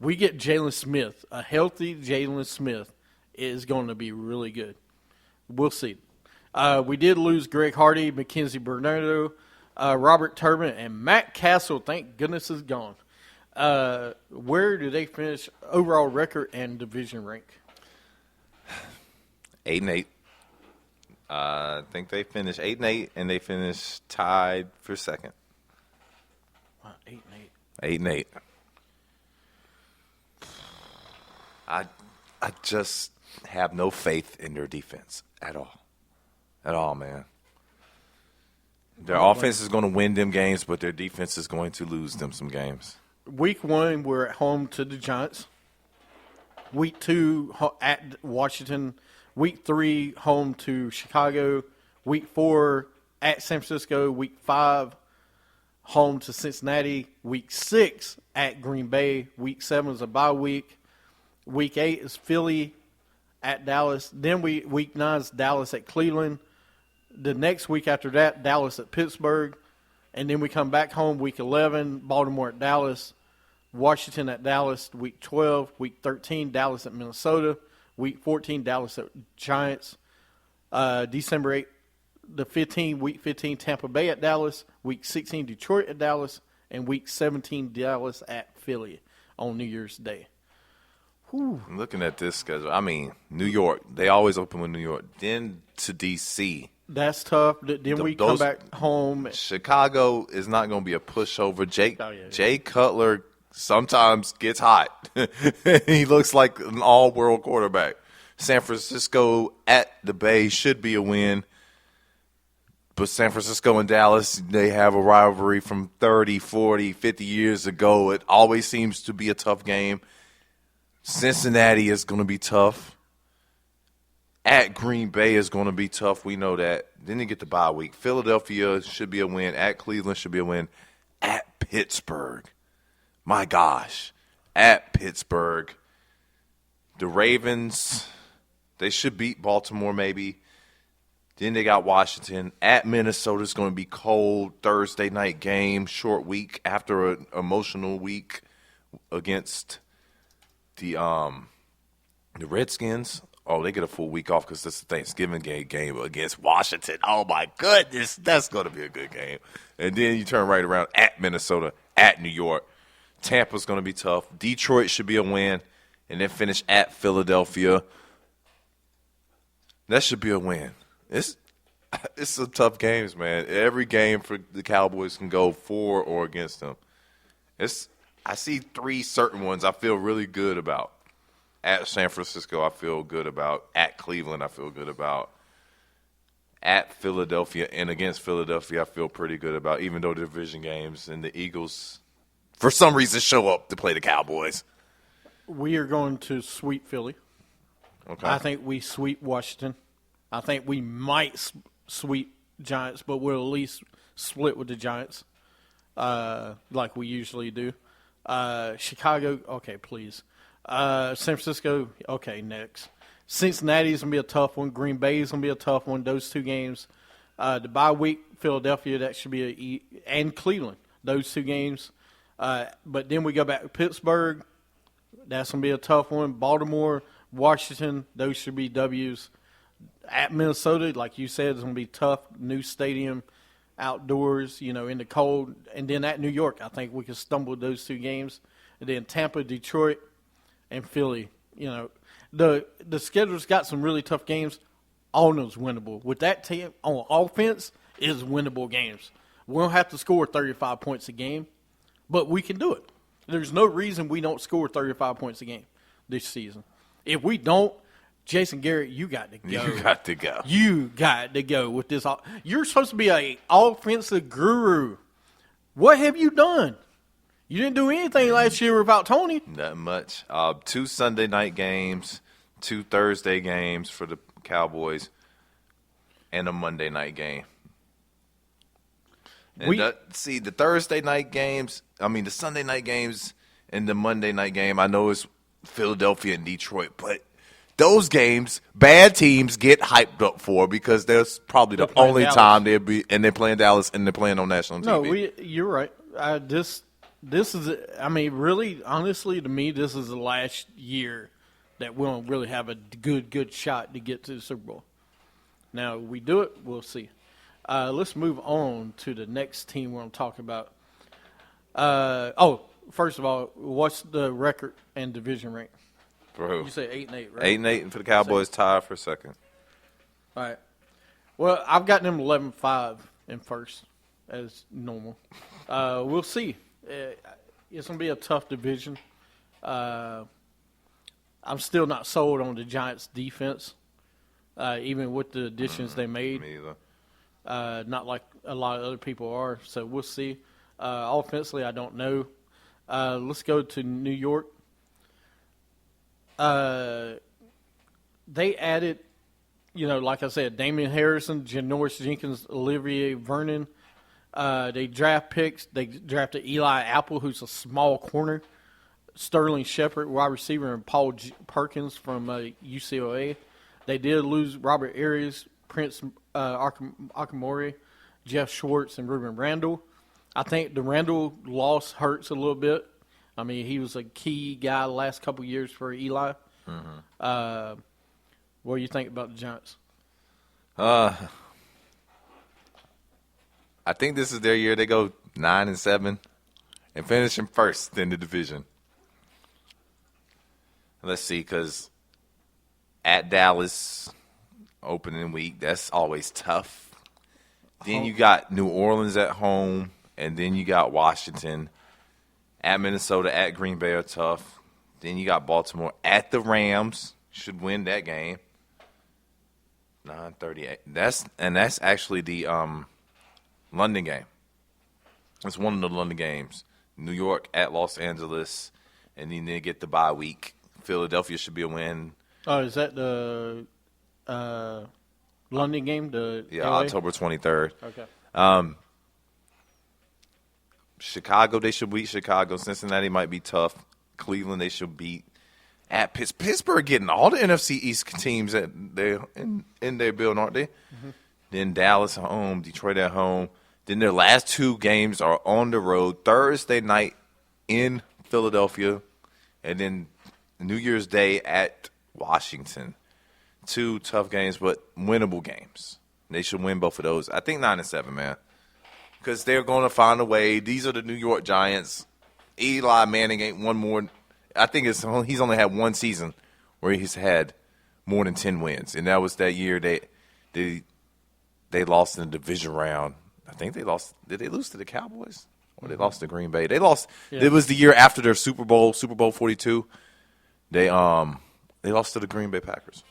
S1: we get Jalen Smith. A healthy Jalen Smith is going to be really good. We'll see. We did lose Greg Hardy, Mackenzie Bernardo, Robert Turbin, and Matt Castle, thank goodness, is gone. Where do they finish overall record and division rank?
S2: 8-8. I think they finished 8-8, and they finished tied for second.
S1: Wow, 8-8.
S2: 8-8. I just have no faith in their defense at all. At all, man. Their offense is going to win them games, but their defense is going to lose them some games.
S1: Week 1, we're at home to the Giants. Week 2, at Washington. Week 3, home to Chicago. Week 4, at San Francisco. Week 5, home to Cincinnati. Week 6, at Green Bay. Week 7 is a bye week. Week 8 is Philly at Dallas. Then week 9 is Dallas at Cleveland. The next week after that, Dallas at Pittsburgh. And then we come back home week 11, Baltimore at Dallas. Washington at Dallas, week 12. Week 13, Dallas at Minnesota. Week 14, Dallas at Giants. December 8th, week 15, Tampa Bay at Dallas. Week 16, Detroit at Dallas. And week 17, Dallas at Philly on New Year's Day. Whew.
S2: I'm looking at this schedule. I mean, New York, they always open with New York. Then to D.C.
S1: That's tough. Then we come back home.
S2: Chicago is not going to be a pushover.
S1: Yeah.
S2: Jay Cutler sometimes gets hot. He looks like an all-world quarterback. San Francisco at the Bay should be a win. But San Francisco and Dallas, they have a rivalry from 30, 40, 50 years ago. It always seems to be a tough game. Cincinnati is going to be tough. At Green Bay is going to be tough. We know that. Then you get the bye week. Philadelphia should be a win. At Cleveland should be a win. At Pittsburgh. My gosh. At Pittsburgh. The Ravens, they should beat Baltimore maybe. Then they got Washington. At Minnesota, it's going to be cold. Thursday night game. Short week after an emotional week against the Redskins. Oh, they get a full week off because it's the Thanksgiving game against Washington. Oh, my goodness. That's going to be a good game. And then you turn right around at Minnesota, at New York. Tampa's going to be tough. Detroit should be a win. And then finish at Philadelphia. That should be a win. It's some tough games, man. Every game for the Cowboys can go for or against them. I see 3 certain ones I feel really good about. At San Francisco, I feel good about. At Cleveland, I feel good about. At Philadelphia and against Philadelphia, I feel pretty good about, even though the division games and the Eagles, for some reason, show up to play the Cowboys.
S1: We are going to sweep Philly.
S2: Okay.
S1: I think we sweep Washington. I think we might sweep Giants, but we'll at least split with the Giants like we usually do. Chicago, okay, please. San Francisco, okay, next. Cincinnati's going to be a tough one. Green Bay's going to be a tough one, those two games. The bye week, Philadelphia, that should be and Cleveland, those two games. But then we go back to Pittsburgh. That's going to be a tough one. Baltimore, Washington, those should be W's. At Minnesota, like you said, it's going to be tough. New stadium, outdoors, in the cold. And then at New York, I think we can stumble those two games. And then Tampa, Detroit, and Philly. The schedule's got some really tough games. All of them's winnable. With that team on offense, is winnable games. We don't have to score 35 points a game, but we can do it. There's no reason we don't score 35 points a game this season. If we don't, Jason Garrett, you got to go.
S2: You got to go.
S1: You got to go with this. You're supposed to be an offensive guru. What have you done? You didn't do anything last year without Tony.
S2: Not much. 2 Sunday night games, 2 Thursday games for the Cowboys, and a Monday night game. And the Thursday night games, the Sunday night games and the Monday night game, I know it's Philadelphia and Detroit, but those games, bad teams get hyped up for because there's probably the only time they'll be, and they're playing Dallas and they're playing on national TV.
S1: No, you're right. This is, really, honestly, to me, this is the last year that we don't really have a good shot to get to the Super Bowl. Now, we do it, we'll see. Let's move on to the next team we're going to talk about. First of all, what's the record and division rank?
S2: For who?
S1: You say 8-8, right?
S2: 8-8 for the Cowboys, tied for second.
S1: All right. Well, I've got them 11-5 in first, as normal. We'll see. It's going to be a tough division. I'm still not sold on the Giants' defense, even with the additions they made.
S2: Me either.
S1: Not like a lot of other people are, so we'll see. Offensively, I don't know. Let's go to New York. They added, like I said, Damian Harrison, Janoris Jenkins, Olivier Vernon. They draft picks. They drafted Eli Apple, who's a small corner. Sterling Shepard, wide receiver, and Paul Perkins from UCLA. They did lose Robert Arias, Prince Akamori, Jeff Schwartz, and Ruben Randall. I think the Randall loss hurts a little bit. He was a key guy the last couple years for Eli. Mm-hmm. What do you think about the Giants?
S2: I think this is their year. They go 9-7 and finish in first in the division. Let's see, because at Dallas, opening week, that's always tough. Then you got New Orleans at home, and then you got Washington. At Minnesota, at Green Bay are tough. Then you got Baltimore at the Rams. Should win that game. 9:38. That's actually the London game. It's one of the London games. New York at Los Angeles, and then they get the bye week. Philadelphia should be a win.
S1: Oh, is that the London game? LA?
S2: October 23rd.
S1: Okay.
S2: Chicago, they should beat Chicago. Cincinnati might be tough. Cleveland, they should beat. At Pittsburgh, getting all the NFC East teams in their build, aren't they? Mm-hmm. Then Dallas at home, Detroit at home. Then their last 2 games are on the road. Thursday night in Philadelphia, and then New Year's Day at Washington. 2 tough games, but winnable games. They should win both of those. I think 9-7, man. Because they're going to find a way. These are the New York Giants. Eli Manning ain't one more. I think he's only had one season where he's had more than 10 wins, and that was that year they lost in the division round. I think they lost. Did they lose to the Cowboys or they lost to Green Bay? They lost. Yeah. It was the year after their Super Bowl 42. They lost to the Green Bay Packers.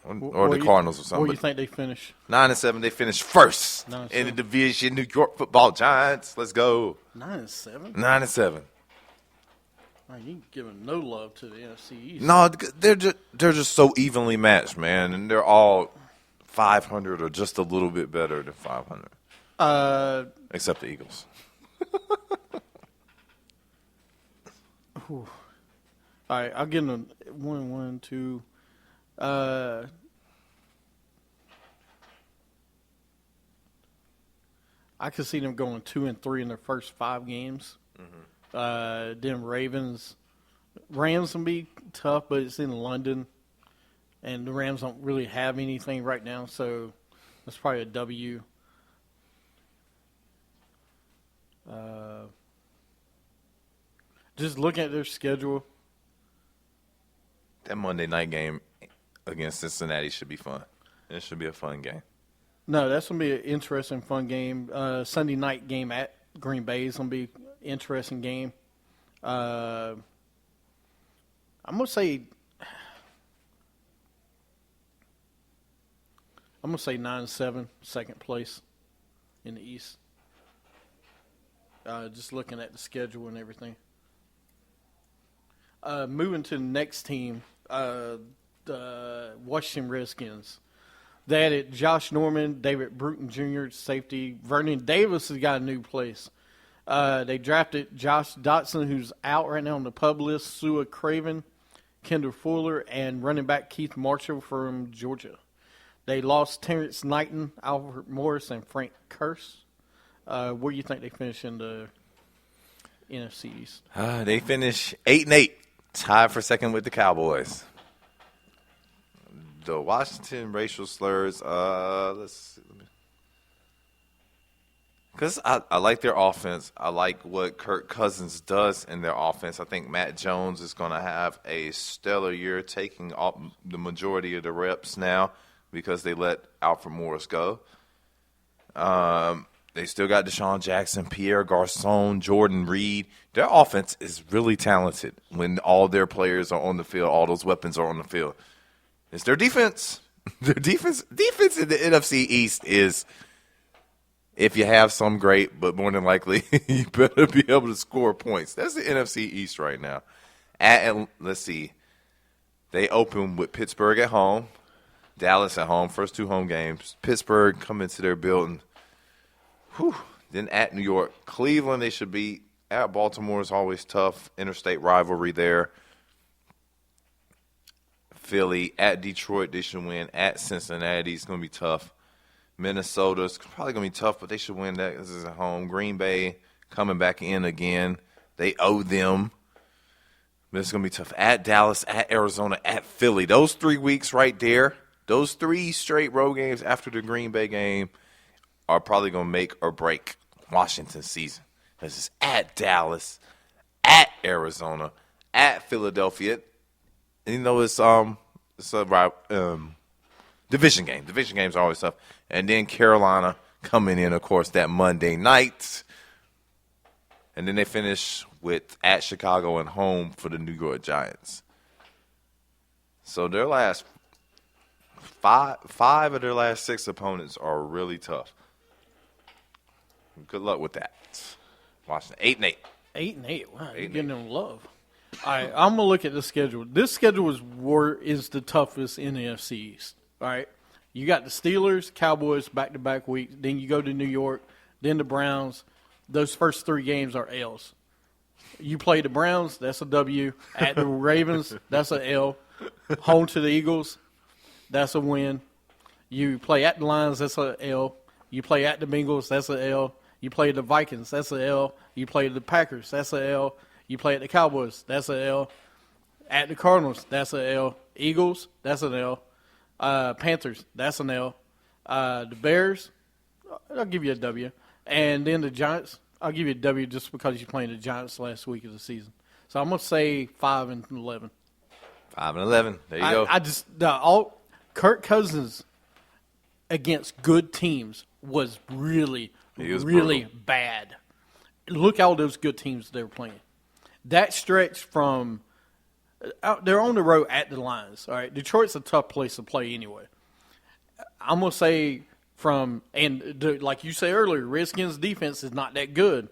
S2: Or the Cardinals or something.
S1: Where do you think they finish?
S2: 9-7. They finished first in the division. New York Football Giants. Let's go.
S1: 9-7.
S2: 9-7.
S1: Man, you giving no love to the NFC East.
S2: No, they're just so evenly matched, man, and they're all 500 or just a little bit better than 500. Except the Eagles.
S1: All right, I'll give them 1, 2. I could see them going 2-3 in their first 5 games. Then Rams will be tough, but it's in London, and the Rams don't really have anything right now, so that's probably a W. Just looking at their schedule.
S2: That Monday night game against Cincinnati should be fun. It should be a fun game.
S1: No, that's going to be an interesting, fun game. Sunday night game at Green Bay is going to be an interesting game. I'm going to say 9-7, second place in the East. Just looking at the schedule and everything. Moving to the next team, the Washington Redskins. They added Josh Norman, David Bruton Jr., safety. Vernon Davis has got a new place. They drafted Josh Dotson, who's out right now on the pub list, Sua Craven, Kendall Fuller, and running back Keith Marshall from Georgia. They lost Terrence Knighton, Albert Morris, and Frank Curse. Where do you think they finish in the NFC East?
S2: They finish 8-8, tied for second with the Cowboys. The Washington racial slurs, let's see. Because I like their offense. I like what Kirk Cousins does in their offense. I think Matt Jones is going to have a stellar year, taking the majority of the reps now because they let Alfred Morris go. They still got Deshaun Jackson, Pierre Garçon, Jordan Reed. Their offense is really talented when all their players are on the field, all those weapons are on the field. It's their defense. Their defense in the NFC East is, if you have some, great, but more than likely you better be able to score points. That's the NFC East right now. Let's see. They open with Pittsburgh at home, Dallas at home, first 2 home games. Pittsburgh come into their building. Then at New York. Cleveland they should beat. At Baltimore is always tough. Interstate rivalry there. Philly, at Detroit, they should win. At Cincinnati, it's going to be tough. Minnesota's probably going to be tough, but they should win that. This is at home. Green Bay coming back in again. They owe them. But it's going to be tough. At Dallas, at Arizona, at Philly. Those 3 weeks right there, those 3 straight road games after the Green Bay game are probably going to make or break Washington's season. This is at Dallas, at Arizona, at Philadelphia. And, you know, it's a division game. Division games are always tough. And then Carolina coming in, of course, that Monday night. And then they finish with at Chicago and home for the New York Giants. So their last five of their last 6 opponents are really tough. Good luck with that. Washington, 8-8.
S1: 8-8. Wow, you're getting them love. All right, I'm gonna look at the schedule. This schedule is the toughest in the NFC East. All right, you got the Steelers, Cowboys back-to-back weeks. Then you go to New York, then the Browns. Those first 3 games are L's. You play the Browns, that's a W. At the Ravens, that's a L. Home to the Eagles, that's a win. You play at the Lions, that's a L. You play at the Bengals, that's a L. You play the Vikings, that's a L. You play the Packers, that's a L. You play at the Cowboys, that's a L. At the Cardinals, that's a L. Eagles, that's an L. Panthers, that's an L. The Bears, I'll give you a W. And then the Giants, I'll give you a W just because you're playing the Giants last week of the season. So I'm going to say 5-11.
S2: 5-11. There you
S1: go. Kirk Cousins against good teams was really bad. Look at all those good teams they were playing. That stretch from they're on the road at the Lions. All right, Detroit's a tough place to play anyway. I'm gonna say like you said earlier, Redskins defense is not that good.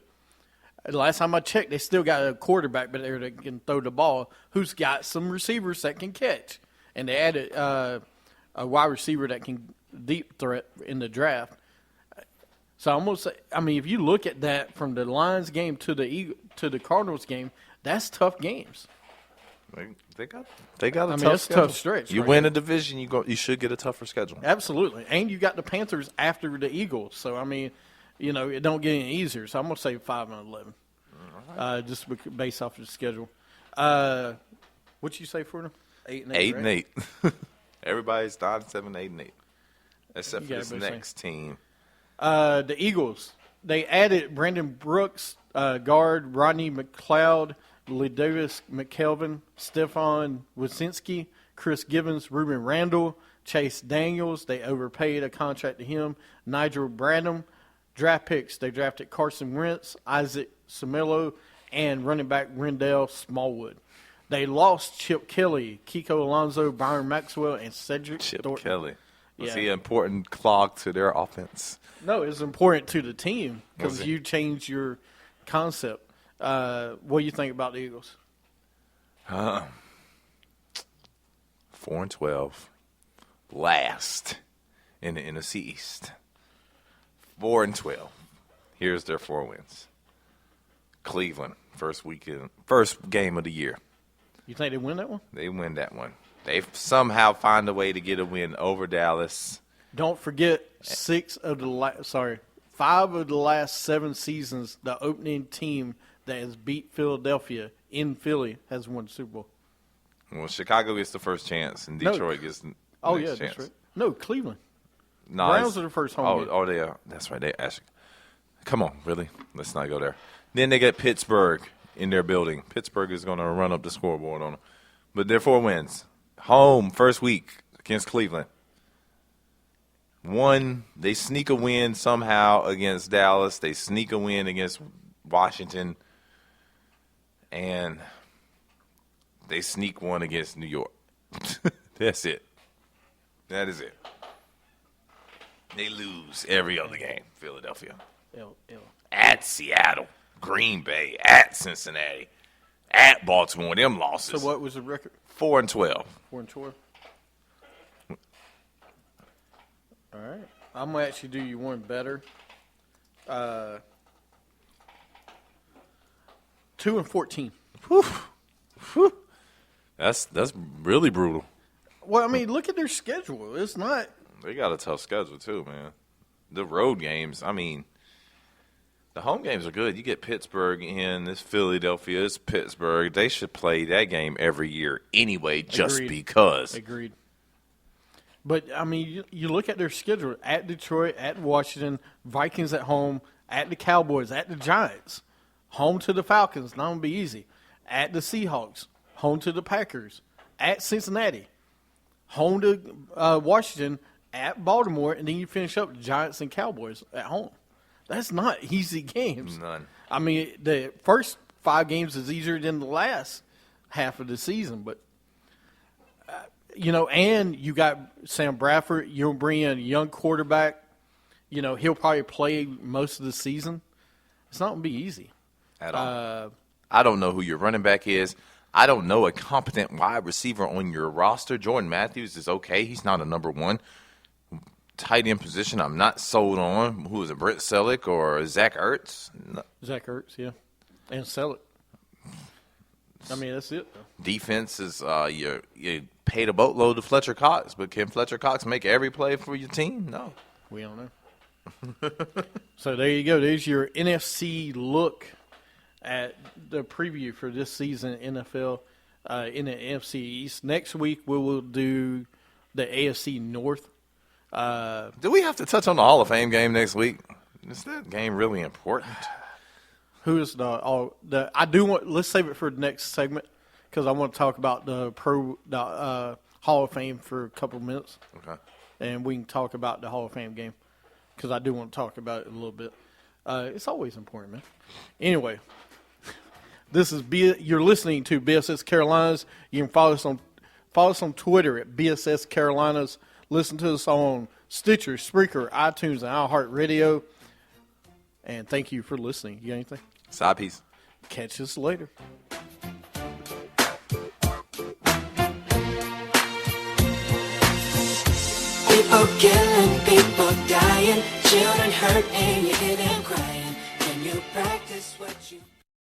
S1: Last time I checked, they still got a quarterback back there that can throw the ball, who's got some receivers that can catch, and they added a wide receiver that can deep threat in the draft. So I'm gonna say, if you look at that from the Lions game to the Cardinals game, that's tough games.
S2: They got a
S1: mean,
S2: tough
S1: it's a
S2: schedule.
S1: tough stretch.
S2: You
S1: right
S2: win
S1: now.
S2: a division, you should get a tougher schedule.
S1: Absolutely. And you got the Panthers after the Eagles. So, I mean, it don't get any easier. So, I'm going to say 5-11. Right. Just based off of the schedule. What'd you say for them? 8-8.
S2: 8-8. Everybody's 9-7, 8-8. Except for this next team.
S1: The Eagles. They added Brandon Brooks, guard Rodney McLeod, Ledavis McKelvin, Stefan Wyszynski, Chris Givens, Ruben Randall, Chase Daniels. They overpaid a contract to him. Nigel Bradham. Draft picks. They drafted Carson Wentz, Isaac Seumalo, and running back Rendell Smallwood. They lost Chip Kelly, Kiko Alonso, Byron Maxwell, and Cedric Thornton.
S2: Kelly. Was he an important clog to their offense?
S1: No, it's important to the team because
S2: Was it?
S1: you changed your concept. What do you think about the Eagles?
S2: 4-12. Last in the NFC East. 4-12. Here's their 4 wins. Cleveland, first game of the year.
S1: You think they win that one?
S2: They win that one. They somehow find a way to get a win over Dallas.
S1: Don't forget 5 of the last 7 seasons, the opening team that has beat Philadelphia in Philly has won the Super Bowl.
S2: Well, Chicago gets the first chance, and Detroit gets the next chance.
S1: That's right. No, Cleveland.
S2: No,
S1: Browns are the first home game.
S2: Oh, they are. That's right. They actually. Come on, really? Let's not go there. Then they get Pittsburgh in their building. Pittsburgh is going to run up the scoreboard on them. But they're 4 wins. Home, first week against Cleveland. 1, they sneak a win somehow against Dallas. They sneak a win against Washington. And they sneak one against New York. That's it. That is it. They lose every other game. Philadelphia. At Seattle. Green Bay. At Cincinnati. At Baltimore. Them losses.
S1: So what was the record?
S2: 4-12.
S1: 4-12. All right. I'm going to actually do you one better. 2-14.
S2: Whew. Whew. That's really brutal.
S1: Well, I mean, look at their schedule. It's not.
S2: They got a tough schedule too, man. The road games, I mean, the home games are good. You get Pittsburgh in, this Philadelphia, it's Pittsburgh. They should play that game every year anyway, just because.
S1: Agreed. But, I mean, you look at their schedule. At Detroit, at Washington, Vikings at home, at the Cowboys, at the Giants, home to the Falcons, not going to be easy. At the Seahawks, home to the Packers, at Cincinnati, home to Washington, at Baltimore, and then you finish up the Giants and Cowboys at home. That's not easy games.
S2: None.
S1: I mean, the first 5 games is easier than the last half of the season, but and you got Sam Bradford. You'll bring in a young quarterback. He'll probably play most of the season. It's not going to be easy.
S2: At all. I don't know who your running back is. I don't know a competent wide receiver on your roster. Jordan Matthews is okay. He's not a number 1. Tight end position I'm not sold on. Who is it, Brett Selleck or Zach Ertz? No.
S1: Zach Ertz, yeah. And Selleck. I mean, that's it, though.
S2: Defense is you paid a boatload to Fletcher Cox, but can Fletcher Cox make every play for your team? No.
S1: We don't know. So there you go. There's your NFC look at the preview for this season NFL in the NFC East. Next week we will do the AFC North.
S2: Do we have to touch on the Hall of Fame game next week? Is that game really important?
S1: Who is the I do want. Let's save it for the next segment because I want to talk about the Hall of Fame for a couple of minutes.
S2: Okay.
S1: And we can talk about the Hall of Fame game because I do want to talk about it a little bit. It's always important, man. Anyway, you're listening to BSS Carolinas. You can follow us on Twitter at BSS Carolinas. Listen to us on Stitcher, Spreaker, iTunes, and iHeartRadio. And thank you for listening. You got anything?
S2: Side piece.
S1: Catch us later.
S4: People killing, people dying, children hurt, and you hear them crying. Can you practice what you